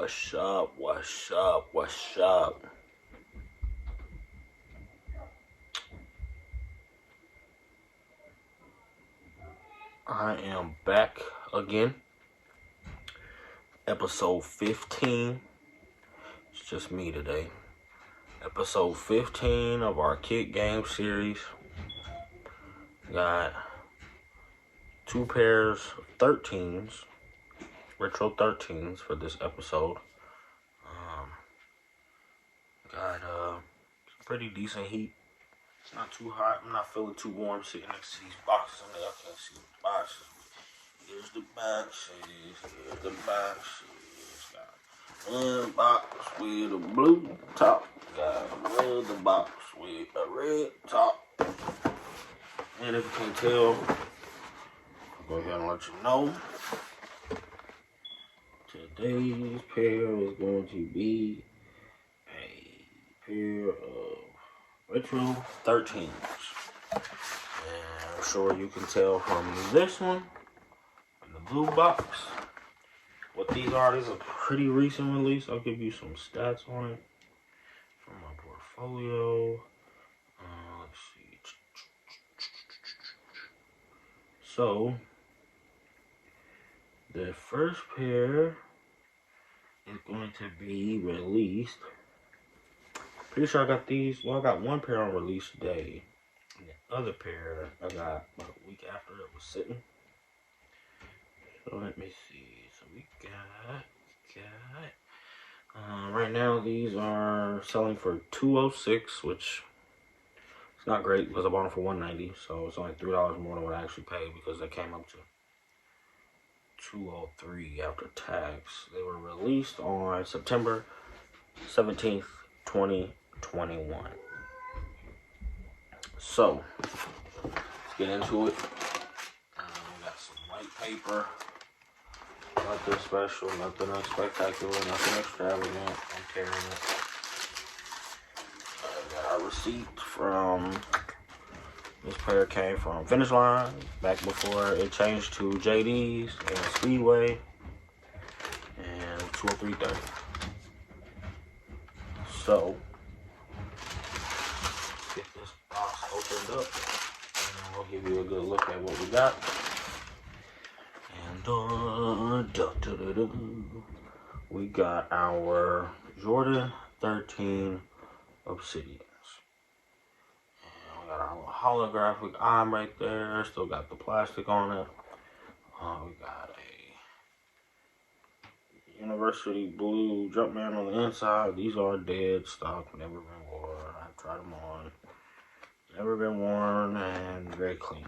What's up? What's up? What's up? I am back again. Episode 15. It's just me today. Episode 15 of our Kick Game series. Got two pairs of 13s, retro 13s for this episode. Got some pretty decent heat. It's not too hot. I'm not feeling too warm sitting next to these boxes on there. I can't see what the boxes. Here's the boxes. Here's the boxes. Got one box with a blue top. Got another box with a red top. And if you can tell, I'll go ahead and let you know. Today's pair is going to be a pair of retro 13s. And I'm sure you can tell from this one, in the blue box, what these are. This is a pretty recent release. I'll give you some stats on it from my portfolio. Let's see. So, the first pair is going to be released. Pretty sure I got these. Well, I got one pair on release day. And the other pair I got about a week after it was sitting. So let me see. So we got right now these are selling for $206, which is not great because I bought them for $190. So it's only $3 more than what I actually paid because they came up to $203 after tax. They were released on September 17th, 2021. So let's get into it. We got some white paper. Nothing special, nothing spectacular, nothing extravagant. I'm carrying it. I got a receipt from this pair. Came from Finish Line back before it changed to JD's and Speedway, and 203.30. So get this box opened up and I'll give you a good look at what we got. And we got our Jordan 13 Obsidians. And we got our holographic arm right there. Still got the plastic on it. We got a University blue Jumpman on the inside. These are dead stock, never been worn. I've tried them on. Never been worn and very clean.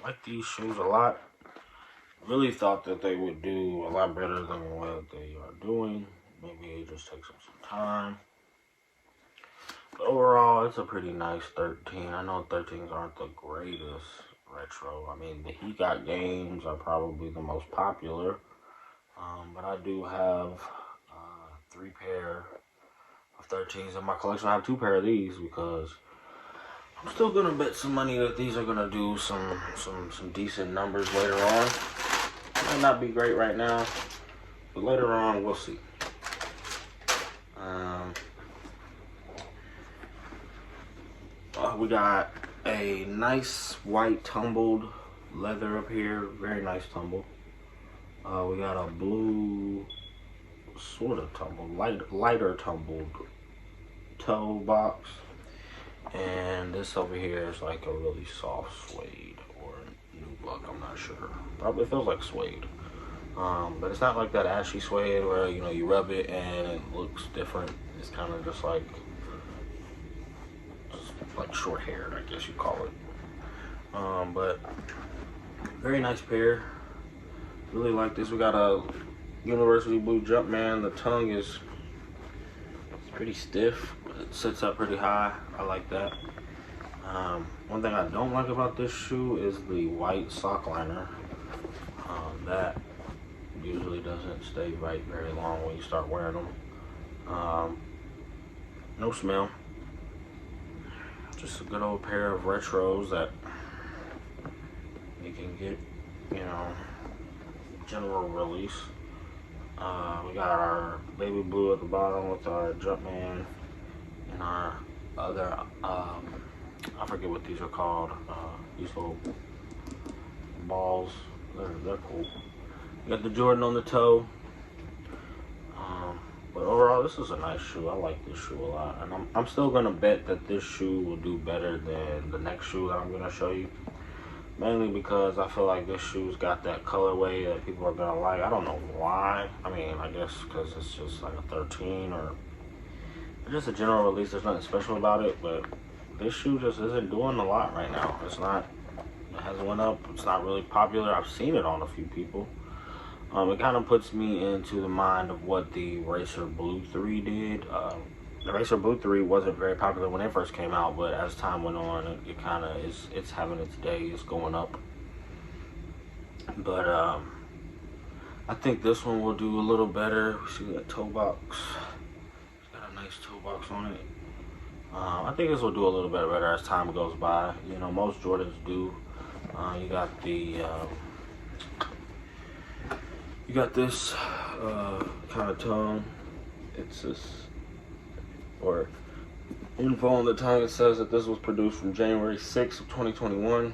I like these shoes a lot. Really thought that they would do a lot better than what they are doing. Maybe it just takes them some time. But overall, it's a pretty nice 13. I know 13s aren't the greatest retro. I mean, the KICKGAMEs are probably the most popular. But I do have 3 pair of 13s in my collection. I have 2 pair of these because I'm still gonna bet some money that these are gonna do some decent numbers later on. Might not be great right now, but later on we'll see. We got a nice white tumbled leather up here, very nice tumble. We got a blue sort of tumbled, lighter tumbled toe box. And this over here is like a really soft suede or nubuck, I'm not sure. Probably feels like suede. But it's not like that ashy suede where, you know, you rub it and it looks different. It's kind of just like short haired, I guess you'd call it. But very nice pair. Really like this. We got a University blue Jumpman. The tongue is pretty stiff. It sits up pretty high. I like that. One thing I don't like about this shoe is the white sock liner. That usually doesn't stay right very long when you start wearing them. No smell. Just a good old pair of retros that you can get, you know, general release. We got our baby blue at the bottom with our Jumpman and our other, I forget what these are called. These little balls, they're cool. We got the Jordan on the toe. But overall, this is a nice shoe. I like this shoe a lot. And I'm still going to bet that this shoe will do better than the next shoe that I'm going to show you. Mainly because I feel like this shoe's got that colorway that people are going to like. I don't know why. I mean, I guess because it's just like a 13 or just a general release. There's nothing special about it. But this shoe just isn't doing a lot right now. It's not, it hasn't went up. It's not really popular. I've seen it on a few people. It kind of puts me into the mind of what the Racer Blue 3 did. The Racer Blue 3 wasn't very popular when it first came out, but as time went on, it kind of it's having its day. It's going up. But I think this one will do a little better. We see that toe box. It's got a nice toe box on it. I think this will do a little bit better as time goes by. You know, most Jordans do. You got the you got this kind of tongue. It's this, or info on the tongue. It says that this was produced from January 6th of 2021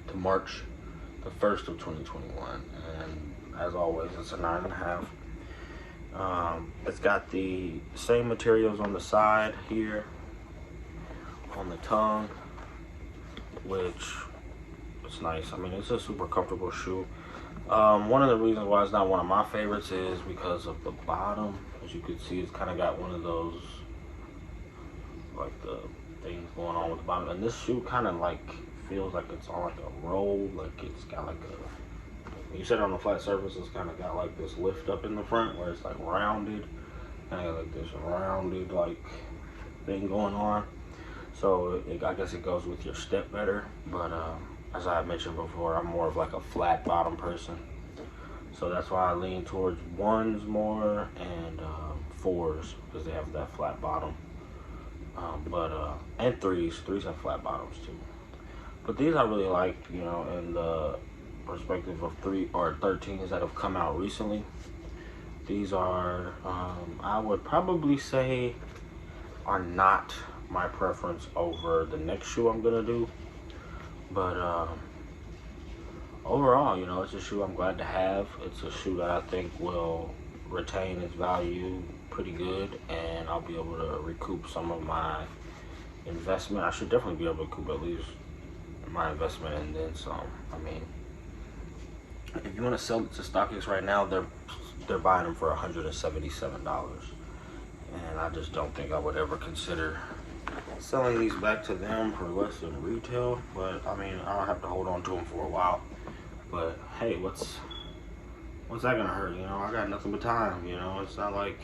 to March the 1st of 2021. And as always, it's a 9.5. It's got the same materials on the side here, on the tongue, which is nice. I mean, it's a super comfortable shoe. One of the reasons why it's not one of my favorites is because of the bottom. As you can see, it's kind of got one of those, like, the things going on with the bottom. And this shoe kind of like feels like it's on like a roll, like it's got like a, when you sit on a flat surface, it's kind of got like this lift up in the front where it's like rounded, kind of like this rounded like thing going on. So I guess it goes with your step better. But as I mentioned before, I'm more of like a flat bottom person, so that's why I lean towards ones more and fours, because they have that flat bottom. And threes have flat bottoms too. But these I really like, you know, in the perspective of 3 or 13s that have come out recently. These are, I would probably say, are not my preference over the next shoe I'm gonna do. But overall, you know, it's a shoe I'm glad to have. It's a shoe that I think will retain its value pretty good, and I'll be able to recoup some of my investment. I should definitely be able to recoup at least my investment and then some. I mean, if you want to sell it to StockX right now, they're buying them for $177, and I just don't think I would ever consider selling these back to them for less than retail. But I mean, I'll have to hold on to them for a while. But hey, what's that gonna hurt? You know, I got nothing but time. You know, it's not like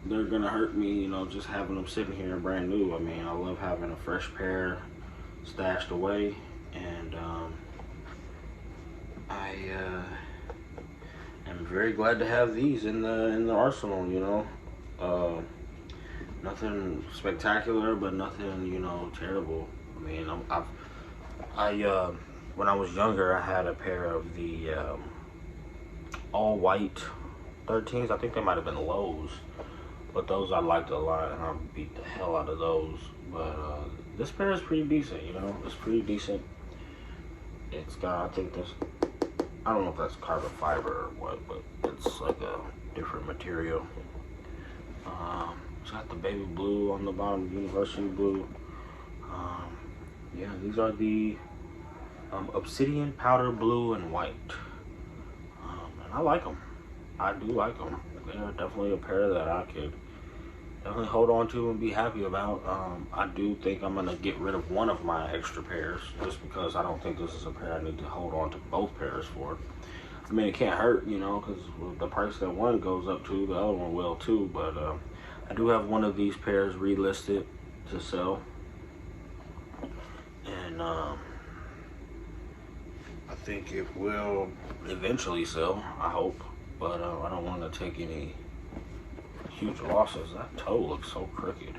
they're gonna hurt me, you know, just having them sitting here brand new. I mean, I love having a fresh pair stashed away, and I am very glad to have these in the arsenal. You know, nothing spectacular, but nothing, you know, terrible. I mean, when I was younger, I had a pair of the all white 13s. I think they might have been lows, but those I liked a lot, and I beat the hell out of those. But this pair is pretty decent, you know. It's pretty decent. It's got, I think this, I don't know if that's carbon fiber or what, but it's like a different material. It's got the baby blue on the bottom, university blue. Yeah, these are the Obsidian powder blue and white. And I like them. I do like them. They're definitely a pair that I could definitely hold on to and be happy about. I do think I'm gonna get rid of one of my extra pairs, just because I don't think this is a pair I need to hold on to both pairs for. I mean, it can't hurt, you know, because the price that one goes up to, the other one will too. But I do have one of these pairs relisted to sell, and I think it will eventually sell, I hope. But I don't want to take any huge losses. That toe looks so crooked.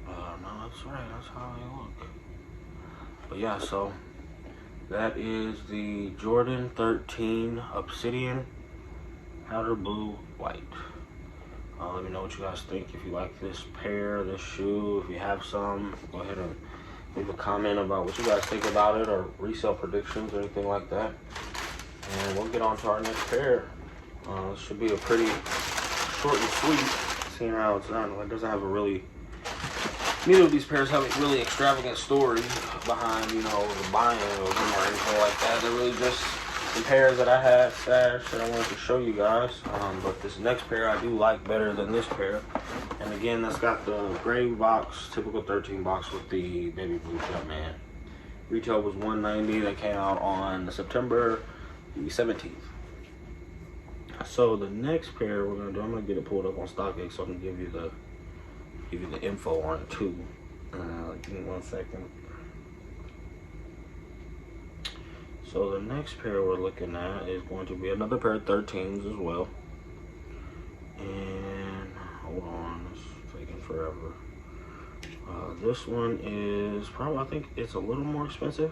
No, that's right. That's how they look. But yeah, so That is the Jordan 13 Obsidian powder blue white. Let me know what you guys think. If you like this pair, this shoe, if you have some, go ahead and leave a comment about what you guys think about it, or resale predictions or anything like that. And we'll get on to our next pair. This should be a pretty short and sweet, seeing how it's done. It doesn't have a really, neither of these pairs have a really extravagant story behind, you know, the buying of them or anything like that. They're really just some pairs that I had stashed that I wanted to show you guys. But this next pair I do like better than this pair. And again, that's got the gray box, typical 13 box with the baby blue Jumpman. Retail was $190. That came out on September 17th. So the next pair we're gonna do, I'm gonna get it pulled up on StockX so I can give you the info on it too. Give me 1 second. So the next pair we're looking at is going to be another pair of 13s as well. And hold on, it's taking forever. This one is probably, I think it's a little more expensive.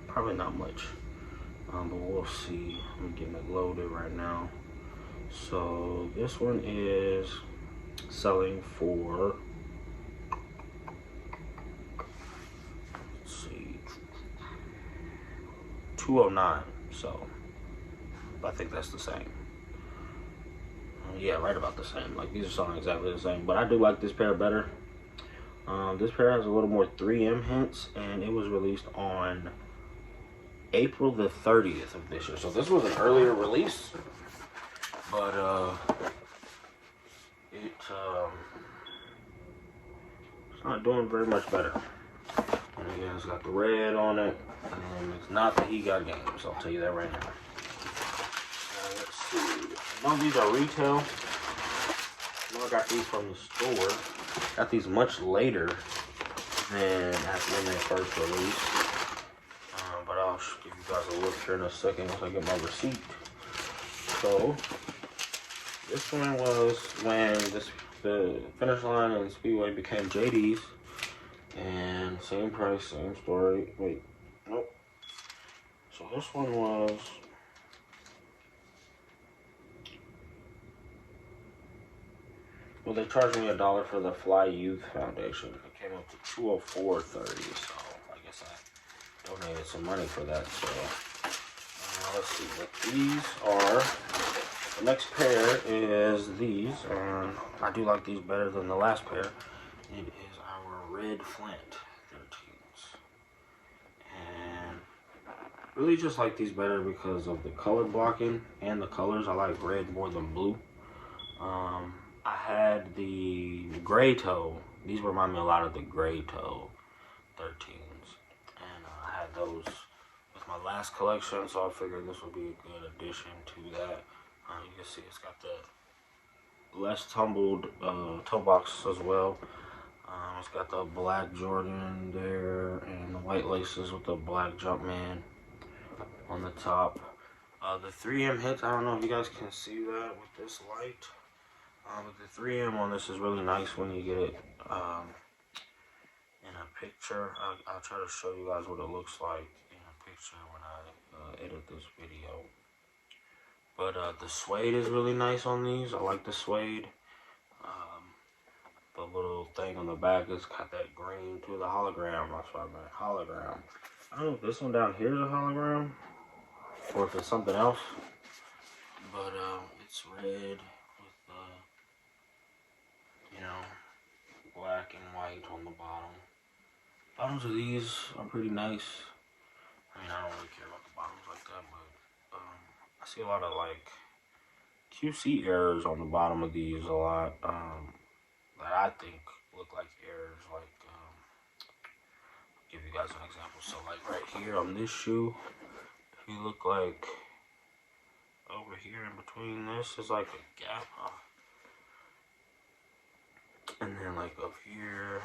Probably not much, but we'll see. I'm getting it loaded right now. So this one is selling for, let's see, $209. So I think that's the same. Yeah, right about the same. Like, these are selling exactly the same, but I do like this pair better. This pair has a little more 3M hints, and it was released on April the 30th of this year. So this was an earlier release, but it's not doing very much better. And again, it's got the red on it, and it's not the KICKGAME, so I'll tell you that right now. Let's see. I know these are retail. I know I got these from the store. Got these much later than when they first released. But I'll give you guys a look here in a second once I get my receipt. So this one was when the Finish Line and Speedway became JD's, and same price, same story. Wait, nope. So this one was, well, they charged me $1 for the Fly Youth Foundation. It came up to $204.30. So I guess I donated some money for that. So let's see what these are. The next pair is these. I do like these better than the last pair. It is our red Flint 13s. And really just like these better because of the color blocking and the colors. I like red more than blue. I had the gray toe. These remind me a lot of the gray toe 13s. And I had those with my last collection, so I figured this would be a good addition to that. You can see it's got the less tumbled toe box as well. It's got the black Jordan there and the white laces with the black Jumpman on the top. The 3M hits, I don't know if you guys can see that with this light. But the 3M on this is really nice when you get it in a picture. I'll try to show you guys what it looks like in a picture when I edit this video. But the suede is really nice on these. I like the suede. The little thing on the back has got that green to the hologram. That's what I meant, hologram. I don't know if this one down here is a hologram or if it's something else. But it's red with the, you know, black and white on the bottom. Bottoms of these are pretty nice. I mean, I don't really care about the bottoms like that, but I see a lot of like QC errors on the bottom of these a lot that I think look like errors. Like, I'll give you guys an example. So like right here on this shoe, if you look like over here in between this is like a gap. And then like up here,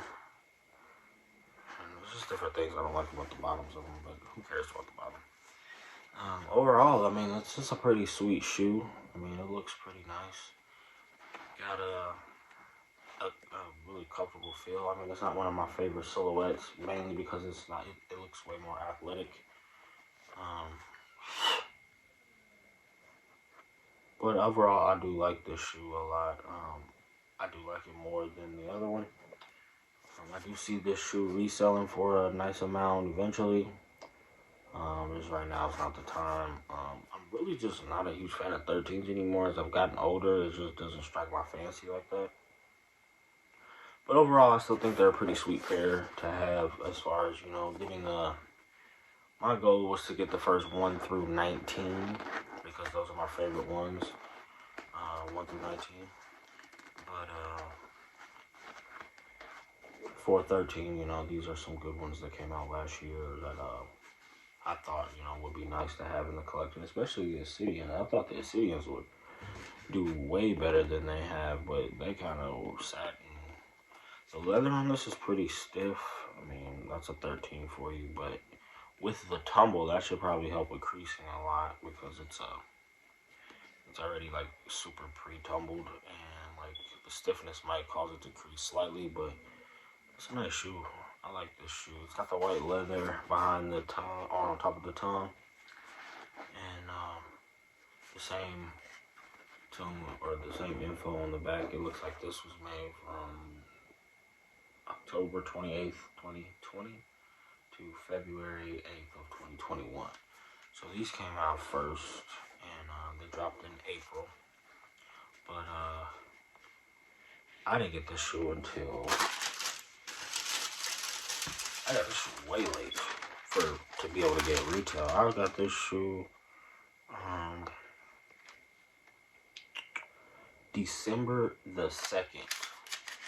and there's just different things I don't like about the bottoms of them, but who cares about the bottom? Overall, I mean, it's just a pretty sweet shoe. I mean, it looks pretty nice. Got a really comfortable feel. I mean, it's not one of my favorite silhouettes, mainly because it's not. It looks way more athletic But overall, I do like this shoe a lot. I do like it more than the other one. I do see this shoe reselling for a nice amount eventually. Just right now, it's not the time. I'm really just not a huge fan of 13s anymore. As I've gotten older, it just doesn't strike my fancy like that. But overall, I still think they're a pretty sweet pair to have as far as, you know, getting a... My goal was to get the first 1 through 19 because those are my favorite ones, 1 through 19. But for 13, you know, these are some good ones that came out last year that I thought, you know, would be nice to have in the collection, especially the Obsidian. I thought the Obsidians would do way better than they have, but they kind of sat. The leather on this is pretty stiff. I mean, that's a 13 for you, but with the tumble, that should probably help with creasing a lot because it's already like super pre-tumbled, and like the stiffness might cause it to crease slightly, but it's a nice shoe. I like this shoe. It's got the white leather behind the tongue, or on top of the tongue, and the same tongue or the same info on the back. It looks like this was made from October 28th, 2020 to February 8th of 2021. So these came out first, and they dropped in April. But I didn't get this shoe until... I got this shoe way late to be able to get retail. I got this shoe December the 2nd.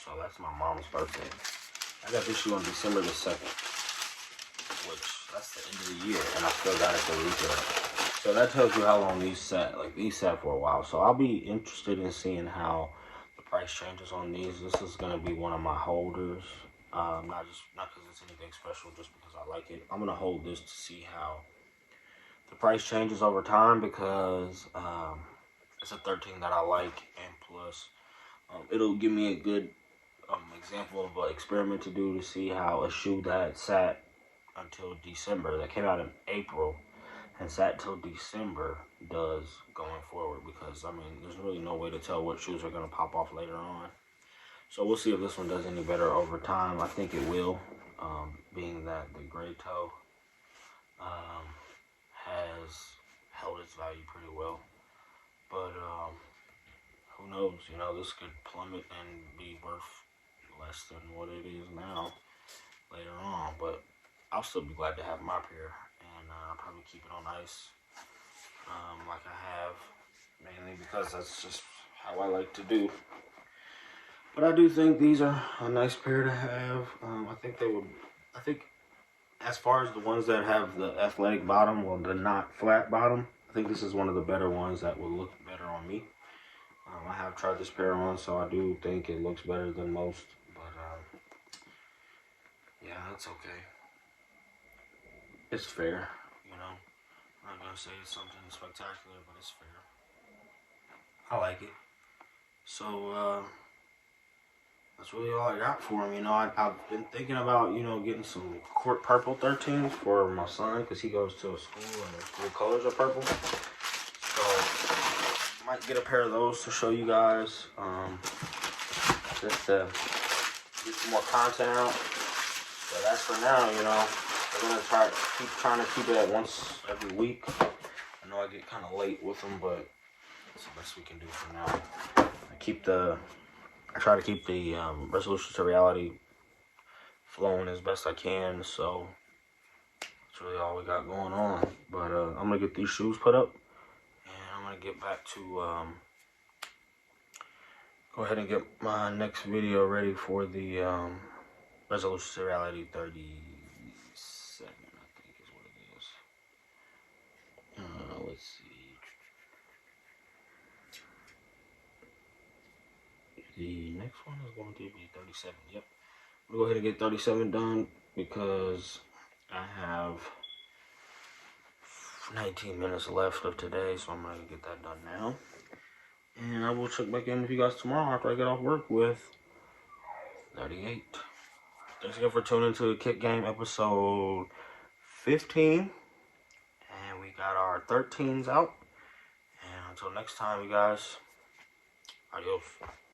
So that's my mom's birthday. I got this shoe on December the 2nd, which that's the end of the year, and I still got it for retail. So that tells you how long these sat. Like, these sat for a while. So I'll be interested in seeing how the price changes on these. This is gonna be one of my holders. Not because it's anything special, just because I like it. I'm gonna hold this to see how the price changes over time because it's a 13 that I like, and plus it'll give me a good example of an experiment to do to see how a shoe that sat until December, that came out in April and sat till December, does going forward, because I mean there's really no way to tell what shoes are going to pop off later on. So we'll see if this one does any better over time. I think it will, being that the gray toe has held its value pretty well. But who knows, you know, this could plummet and be worth less than what it is now later on. But I'll still be glad to have my pair, and I'll probably keep it on ice like I have, mainly because that's just how I like to do. But I do think these are a nice pair to have. I think as far as the ones that have the athletic bottom, well, the not flat bottom, I think this is one of the better ones that will look better on me. I have tried this pair on, so I do think it looks better than most. But yeah, that's okay. It's fair, you know. I'm not gonna say it's something spectacular, but it's fair. I like it. So that's really all I got for him. You know, I've been thinking about, you know, getting some court purple 13s for my son because he goes to a school and the school colors are purple. So I might get a pair of those to show you guys, just to get some more content out. But as for now, you know, we're gonna keep trying to keep it at once every week. I know I get kind of late with them, but it's the best we can do for now. I try to keep the resolution to reality flowing as best I can, so that's really all we got going on. But I'm gonna get these shoes put up, and I'm gonna get back to go ahead and get my next video ready for the resolution to reality 37, I think is what it is. Let's see. The next one is going to be 37. Yep. I'm going to go ahead and get 37 done because I have 19 minutes left of today, so I'm going to get that done now. And I will check back in with you guys tomorrow after I get off work with 38. Thanks again for tuning into Kick Game episode 15. got our 13s out. And until next time, you guys, adios.